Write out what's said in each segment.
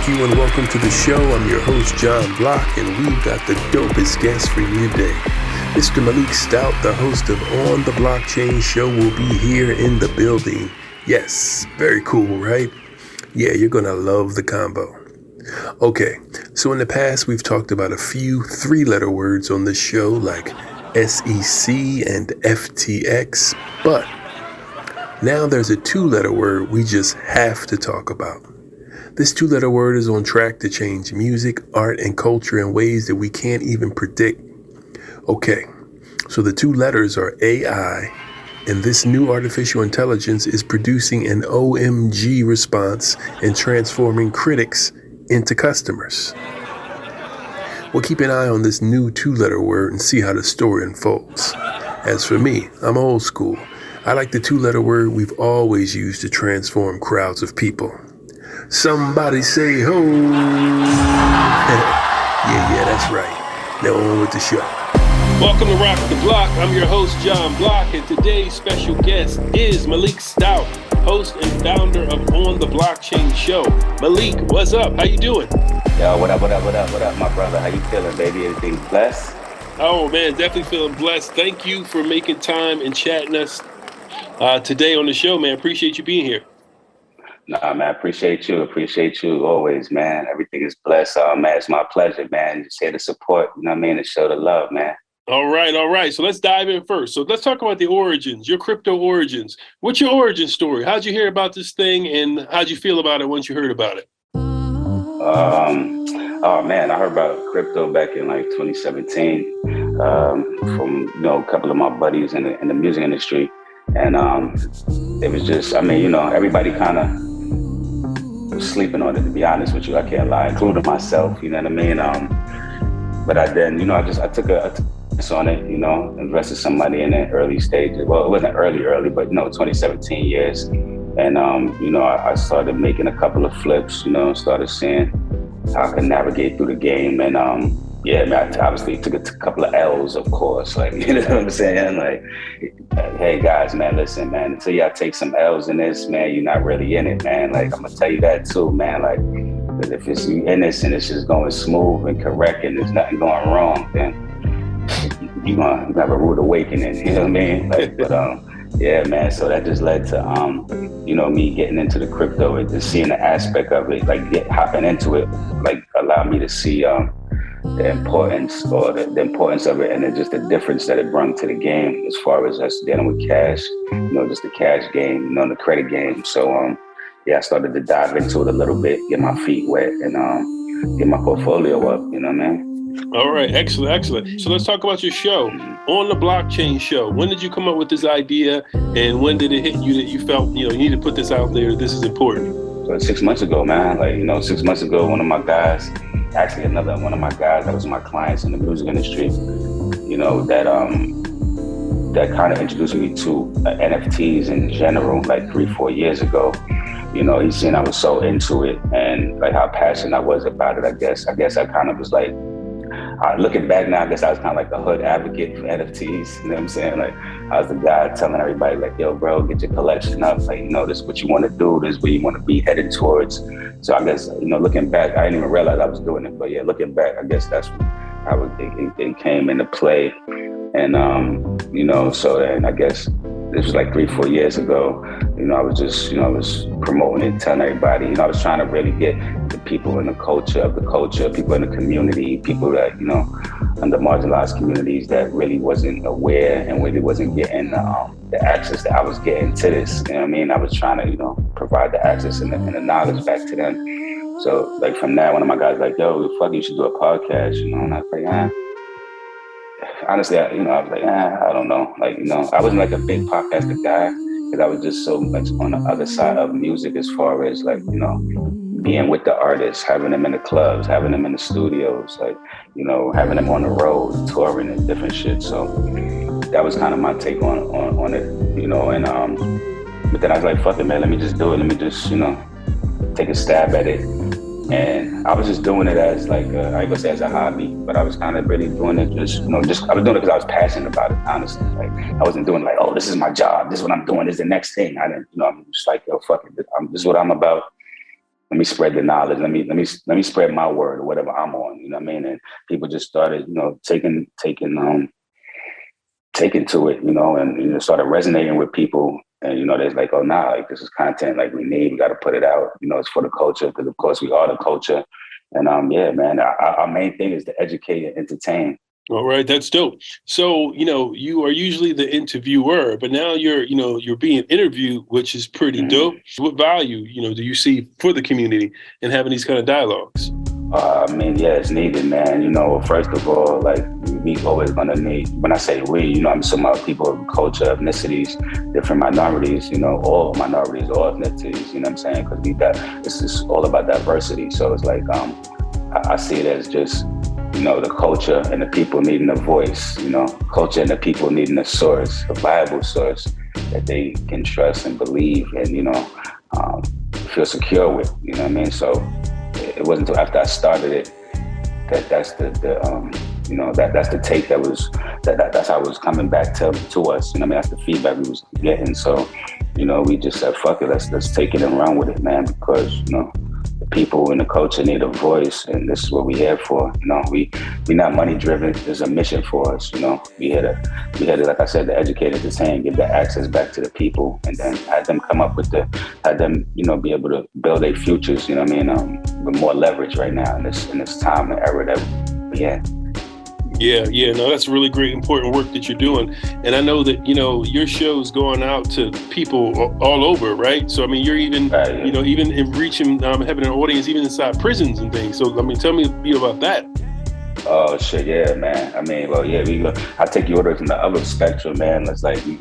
Thank you and welcome to the show. I'm your host, Jon Blok, and we've got the dopest guest for you today. Mr. Malik Stout, the host of On the Bloc Chain show, will be here in the building. Yes, very cool, right? Yeah, you're going to love the combo. Okay, so in the past, we've talked about a few three-letter words on this show like SEC and FTX, but now there's a two-letter word we just have to talk about. This two-letter word is on track to change music, art, and culture in ways that we can't even predict. Okay, so the two letters are AI, and this new artificial intelligence is producing an OMG response and transforming critics into customers. We'll keep an eye on this new two-letter word and see how the story unfolds. As for me, I'm old school. I like the two-letter word we've always used to transform crowds of people. Somebody say ho. yeah, that's right. Now on with the show. Welcome to ROK the BLOK. I'm your host, Jon Blok, and today's special guest is Malik Stout, host and founder of On the Bloc Chain show. Malik, what's up? How you doing? Yo, what up, my brother? How you feeling, baby? Everything blessed? Oh, man, definitely feeling blessed. Thank you for making time and chatting us today on the show, man. Appreciate you being here. Nah, man, appreciate you always, man. Everything is blessed. Man, it's my pleasure, man. Just here to support, you know what I mean, and show the love, man. All right. So let's dive in first. So let's talk about the origins, your crypto origins. What's your origin story? How'd you hear about this thing, and how'd you feel about it once you heard about it? Oh man, I heard about crypto back in like 2017 from a couple of my buddies in the music industry, and it was just, everybody kind of was sleeping on it, to be honest with you. I can't lie, including myself. You know what I mean? But I took a chance on it. Invested some money in the early stages. Well, it wasn't early, but 2017 years. And I started making a couple of flips. Started seeing how I could navigate through the game. And I obviously took a couple of L's, of course. Like, you know what I'm saying? Like, hey guys, man, listen, man, until y'all take some L's in this, man, you're not really in it, man. Like, I'm gonna tell you that too, man. Like, because if it's you in this and it's just going smooth and correct and there's nothing going wrong, then you're gonna have a rude awakening, you know what I mean? Like, but yeah, man, so that just led to me getting into the crypto and just seeing the aspect of it, like hopping into it, like allowed me to see the importance the importance of it, and then just the difference that it brought to the game as far as us dealing with cash, just the cash game, the credit game. So I started to dive into it a little bit, get my feet wet, and get my portfolio up, you know what I mean? All right, excellent. So let's talk about your show, On the Bloc Chain show. When did you come up with this idea, and when did it hit you that you felt, you need to put this out there, this is important? So 6 months ago, man, 6 months ago, one of my guys, actually another one of my guys that was my clients in the music industry, that kind of introduced me to NFTs in general, like 3-4 years ago. He seen I was so into it and like how passionate I was about it. I guess I kind of was like, looking back now, I guess I was kind of like the hood advocate for NFTs. You know what I'm saying? Like, I was the guy telling everybody, like, yo, bro, get your collection up. Like, this is what you want to do. This is where you want to be headed towards. So I guguess, looking back, I didn't even realize I was doing it. But yeah, looking back, I guess that's how it came into play. And, so then I guess this was like 3-4 years ago. I was just, I was promoting it, telling everybody, I was trying to really get the people in the culture, people in the community, people that, under marginalized communities that really wasn't aware and really wasn't getting the access that I was getting to this. You know what I mean? I was trying to, provide the access and the knowledge back to them. So like from that, one of my guys like, yo, fuck, you should do a podcast, and I was like, honestly, I was like, I don't know. Like, I wasn't like a big podcaster guy because I was just so much on the other side of music as far as like, being with the artists, having them in the clubs, having them in the studios, like, having them on the road, touring and different shit. So that was kind of my take on it, and but then I was like, fuck it, man, let me just do it. Let me just, take a stab at it. And I was just doing it as like, I ain't gonna say as a hobby, but I was kind of really doing it I was doing it because I was passionate about it, honestly. Like, I wasn't doing like, oh, this is my job, this is what I'm doing, this is the next thing. I didn't, I'm just like, yo, fuck it, this is what I'm about. let me spread the knowledge. Let me spread my word or whatever I'm on. You know what I mean? And people just started, taking to it, and started resonating with people. And there's like, oh nah, like this is content like we need. We got to put it out. It's for the culture because of course we are the culture. And yeah, man, our main thing is to educate and entertain. All right, that's dope. So, you are usually the interviewer, but now you're being interviewed, which is pretty dope. What value, do you see for the community in having these kind of dialogues? Yeah, it's needed, man. First of all, like we always gonna need, when I say we, I'm talking about people of culture, ethnicities, different minorities, all minorities, all ethnicities, you know what I'm saying? Because it's just all about diversity. So it's like, I see it as just, the culture and the people needing a voice, culture and the people needing a source, a viable source that they can trust and believe and, feel secure with, you know what I mean? So it wasn't until after I started it that's the that's the take that's how it was coming back to us. That's the feedback we was getting. So, we just said, fuck it, let's take it and run with it, man, because, the people in the culture need a voice, and this is what we're here for. We not money driven. There's a mission for us. We had to, like I said, to educate, entertain, give the access back to the people, and then have them come up with have them, be able to build their futures. With more leverage right now in this time and era that we had. Yeah, no, that's really great, important work that you're doing. And I know that, your show's going out to people all over, right? So, you're even, even in reaching, having an audience even inside prisons and things. So, tell me about that. Oh shit, yeah, man. I take your orders from the other spectrum, man. It's like, we,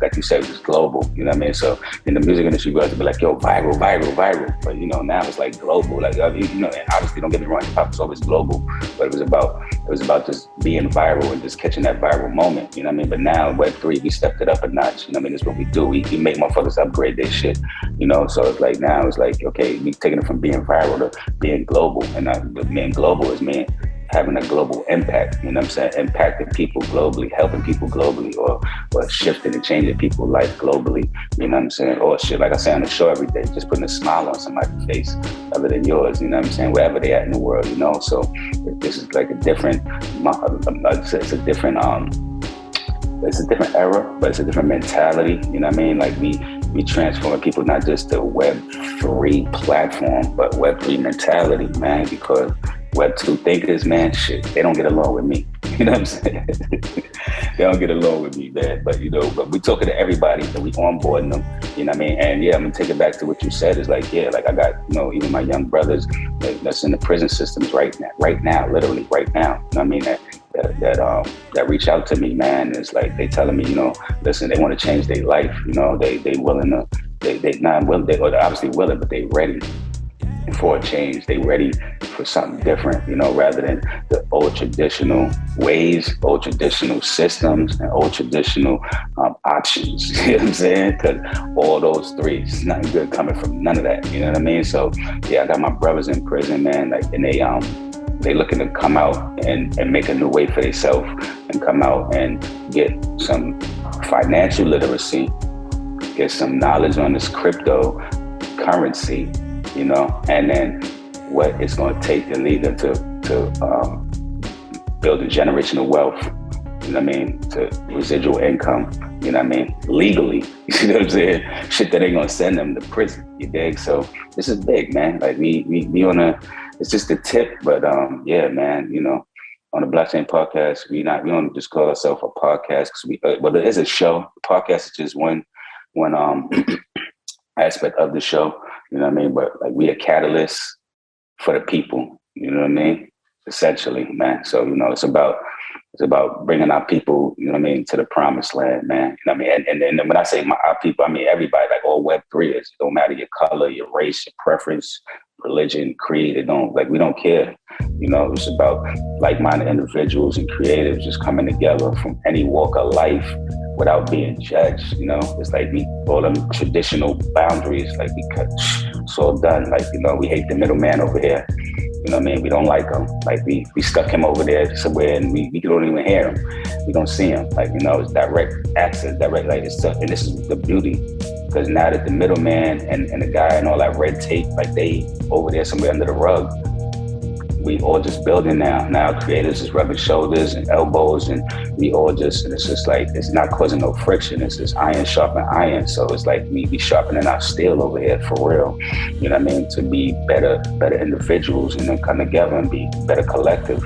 like you said, it's global, you know what I mean? So in the music industry, we have to be like, yo, viral. But, now it's like global. Like, and obviously, don't get me wrong, hip hop is always global, but it was about just being viral and just catching that viral moment, you know what I mean? But now Web3, we stepped it up a notch, you know what I mean? That's what we do. We make motherfuckers upgrade their shit, So it's like, now it's like, okay, we taking it from being viral to being global. And being global is having a global impact, you know what I'm saying? Impacting people globally, helping people globally, or shifting and changing people's life globally, you know what I'm saying? Or shit, like I say on the show every day, just putting a smile on somebody's face other than yours, you know what I'm saying? Wherever they at in the world, So this is like a different, it's a different era, but it's a different mentality, you know what I mean? Like we transform people not just to Web3 platform, but Web3 mentality, man, because Web2 thinkers, man, shit, they don't get along with me. You know what I'm saying? They don't get along with me, man. But, but we talking to everybody and we onboarding them, you know what I mean? And yeah, I'm gonna take it back to what you said. Is like, yeah, like I got, even my young brothers that's in the prison systems right now, literally right now. You know what I mean? That reach out to me, man. It's like they telling me, listen, they want to change their life. They willing to, they not willing, they're obviously willing, but they ready for a change. They ready for something different, rather than the old traditional ways, old traditional systems, and old traditional options. You know what I'm saying? Because all those three, it's nothing good coming from none of that. You know what I mean? So yeah, I got my brothers in prison, man. Like, and they looking to come out and make a new way for themselves, and come out and get some financial literacy, get some knowledge on this crypto currency, and then what it's going to take to lead them to build a generational wealth, you know what I mean, to residual income, you know what I mean, legally, you know what I'm saying? Shit that ain't going to send them to prison, you dig? So this is big, man. Like we it's just a tip, but yeah, man, on the Blockchain podcast, we don't just call ourselves a podcast because well, it is a show. The podcast is just one aspect of the show. You know what I mean? But like we a catalyst for the people, you know what I mean? Essentially, man. So, it's about bringing our people, you know what I mean, to the promised land, man. You know what I mean? And when I say our people, I mean everybody, like all Web3 is. It don't matter your color, your race, your preference, religion, creed. We don't care. It's about like-minded individuals and creatives just coming together from any walk of life without being judged. It's like we all them traditional boundaries, like we cut, it's all done. Like, we hate the middleman over here. You know what I mean? We don't like him. Like we stuck him over there somewhere, and we don't even hear him. We don't see him. Like, it's direct access, direct. Like and this is the beauty Because now that the middleman and the guy and all that red tape, like they over there somewhere under the rug, we all just building now. Now creators is rubbing shoulders and elbows, and we all just, and it's just like, it's not causing no friction. It's just iron sharpening iron. So it's like we be sharpening our steel over here for real. You know what I mean? To be better individuals and then come together and be better collective.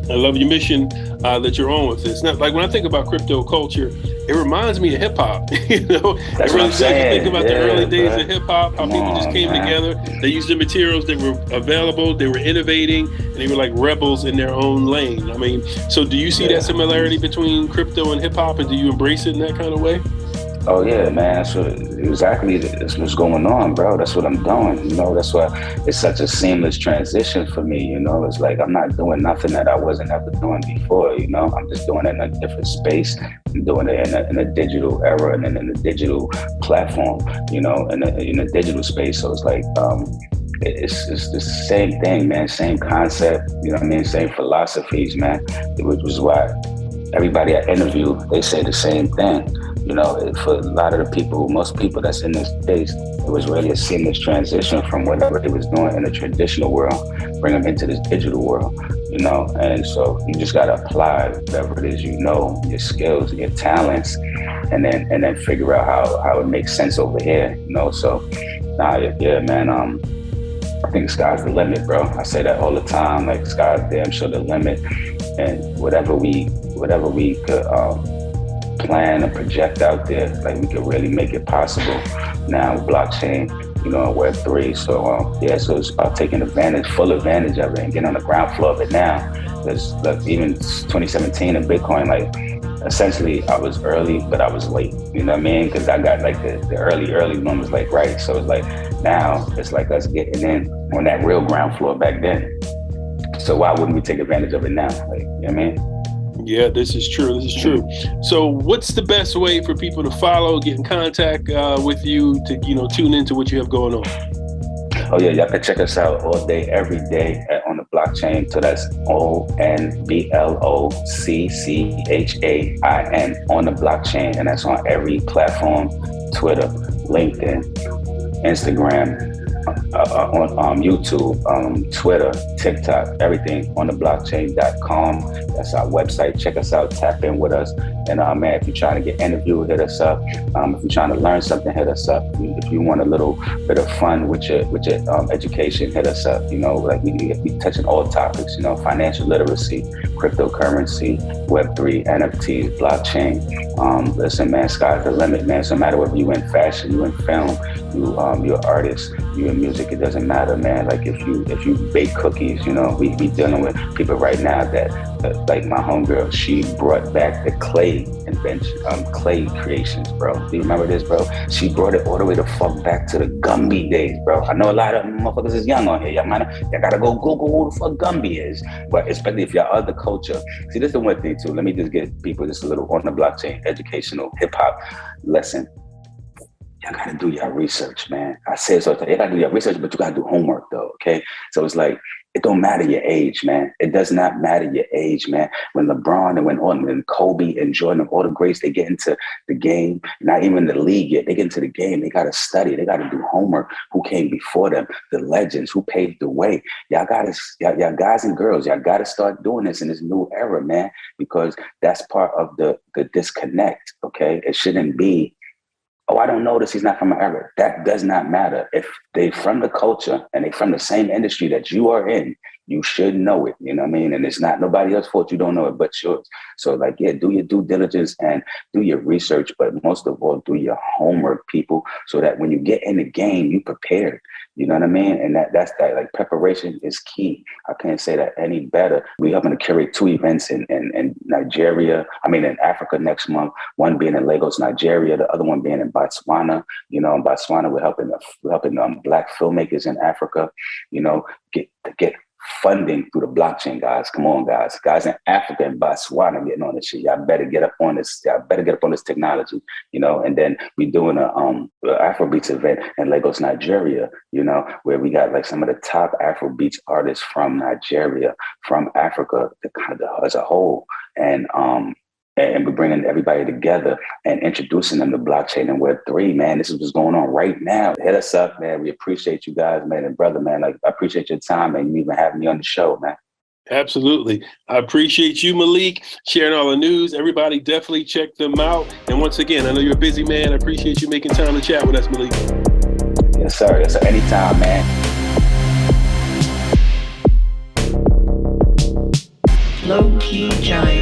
I love your mission that you're on with this. Now, like when I think about crypto culture, it reminds me of hip hop. You know, that's it really does. Think about the early days of hip hop, how people just came together. They used the materials that were available, they were innovating, and they were like rebels in their own lane. I mean, so do you see that similarity between crypto and hip hop, and do you embrace it in that kind of way? Oh yeah, man. That's what's going on, bro. That's what I'm doing. You know, that's why it's such a seamless transition for me. You know, it's like I'm not doing nothing that I wasn't ever doing before. You know, I'm just doing it in a different space. I'm doing it in a digital era and in a digital platform. You know, in a digital space. So it's like it's the same thing, man. Same concept. You know what I mean? Same philosophies, man. Which was why everybody I interview, they say the same thing. You know, for a lot of the people, most people that's in this space, it was really a seamless transition from whatever they was doing in the traditional world, bring them into this digital world, you know? And so you just got to apply whatever it is, you know, your skills, your talents, and then figure out how it makes sense over here, you know? So, yeah, man, I think sky's the limit, bro. I say that all the time, like sky's damn sure the limit. And whatever we could, plan and project out there, like we could really make it possible now with blockchain, you know, Web3. So so it's about taking full advantage of it and getting on the ground floor of it now. Because like, even 2017 and Bitcoin, like essentially I was early, but I was late. You know what I mean? Because I got like the early moments like right. So it's like now it's like us getting in on that real ground floor back then. So why wouldn't we take advantage of it now? Like, you know what I mean? Yeah, this is true. So what's the best way for people to follow, get in contact with you, to, you know, tune into what you have going on? Oh yeah, y'all can check us out all day, every day On the Bloc Chain. So that's ONBLOCCHAIN On the Bloc Chain. And that's on every platform, Twitter, LinkedIn, Instagram, on YouTube, Twitter, TikTok, everything on the blockchain.com. That's our website. Check us out, tap in with us. And man, if you're trying to get interviewed, hit us up. If you're trying to learn something, hit us up. If you want a little bit of fun with your education, hit us up. You know, like we touching all topics, you know, financial literacy, cryptocurrency, Web3, NFTs, blockchain. Listen, man, sky's the limit, man. So no matter whether you in fashion, you in film, you're an artist, you in music, it doesn't matter, man. Like if you bake cookies, you know, we dealing with people right now that like my homegirl, she brought back the clay invention, clay creations, bro. Do you remember this, bro? She brought it all the way the fuck back to the Gumby days, bro. I know a lot of motherfuckers is young on here. Y'all gotta go Google who the fuck Gumby is. But especially if y'all other culture. See, this is the one thing too. Let me just give people just a little On the Blockchain educational hip hop lesson. Y'all gotta do your research, man. I say it so you gotta do your research, but you gotta do homework though, okay? So it's like, it don't matter your age, man. It does not matter your age, man. When LeBron and when Kobe and Jordan, all the greats, they get into the game, not even the league yet, they get into the game, they gotta study, they gotta do homework. Who came before them, the legends, who paved the way. Y'all guys and girls, y'all gotta start doing this in this new era, man, because that's part of the disconnect, okay? It shouldn't be, oh, I don't notice he's not from my era. That does not matter. If they from the culture and they from the same industry that you are in, you should know it. You know what I mean? And it's not nobody else's fault you don't know it but yours. So like, yeah, do your due diligence and do your research, but most of all, do your homework, people, so that when you get in the game, you prepared. You know what I mean? And that's like preparation is key. I can't say that any better. We're helping to curate 2 events in Nigeria. In Africa next month. One being in Lagos, Nigeria. The other one being in Botswana. You know, in Botswana, we're helping Black filmmakers in Africa. You know, get funding through the blockchain, guys. Come on, guys in Africa and Botswana getting on this shit. Y'all better get up on this. Y'all better get up on this technology, you know. And then we're doing a Afrobeats event in Lagos, Nigeria, you know, where we got like some of the top Afrobeats artists from Nigeria, from Africa, as a whole. And and we're bringing everybody together and introducing them to blockchain and Web3, man. This is what's going on right now. Hit us up, man. We appreciate you guys, man. And brother, man, like, I appreciate your time and you even having me on the show, man. Absolutely. I appreciate you, Malik, sharing all the news. Everybody definitely check them out. And once again, I know you're a busy man. I appreciate you making time to chat with us, Malik. Yes, sir. Yes, sir. Anytime, man. Lowkey Giant.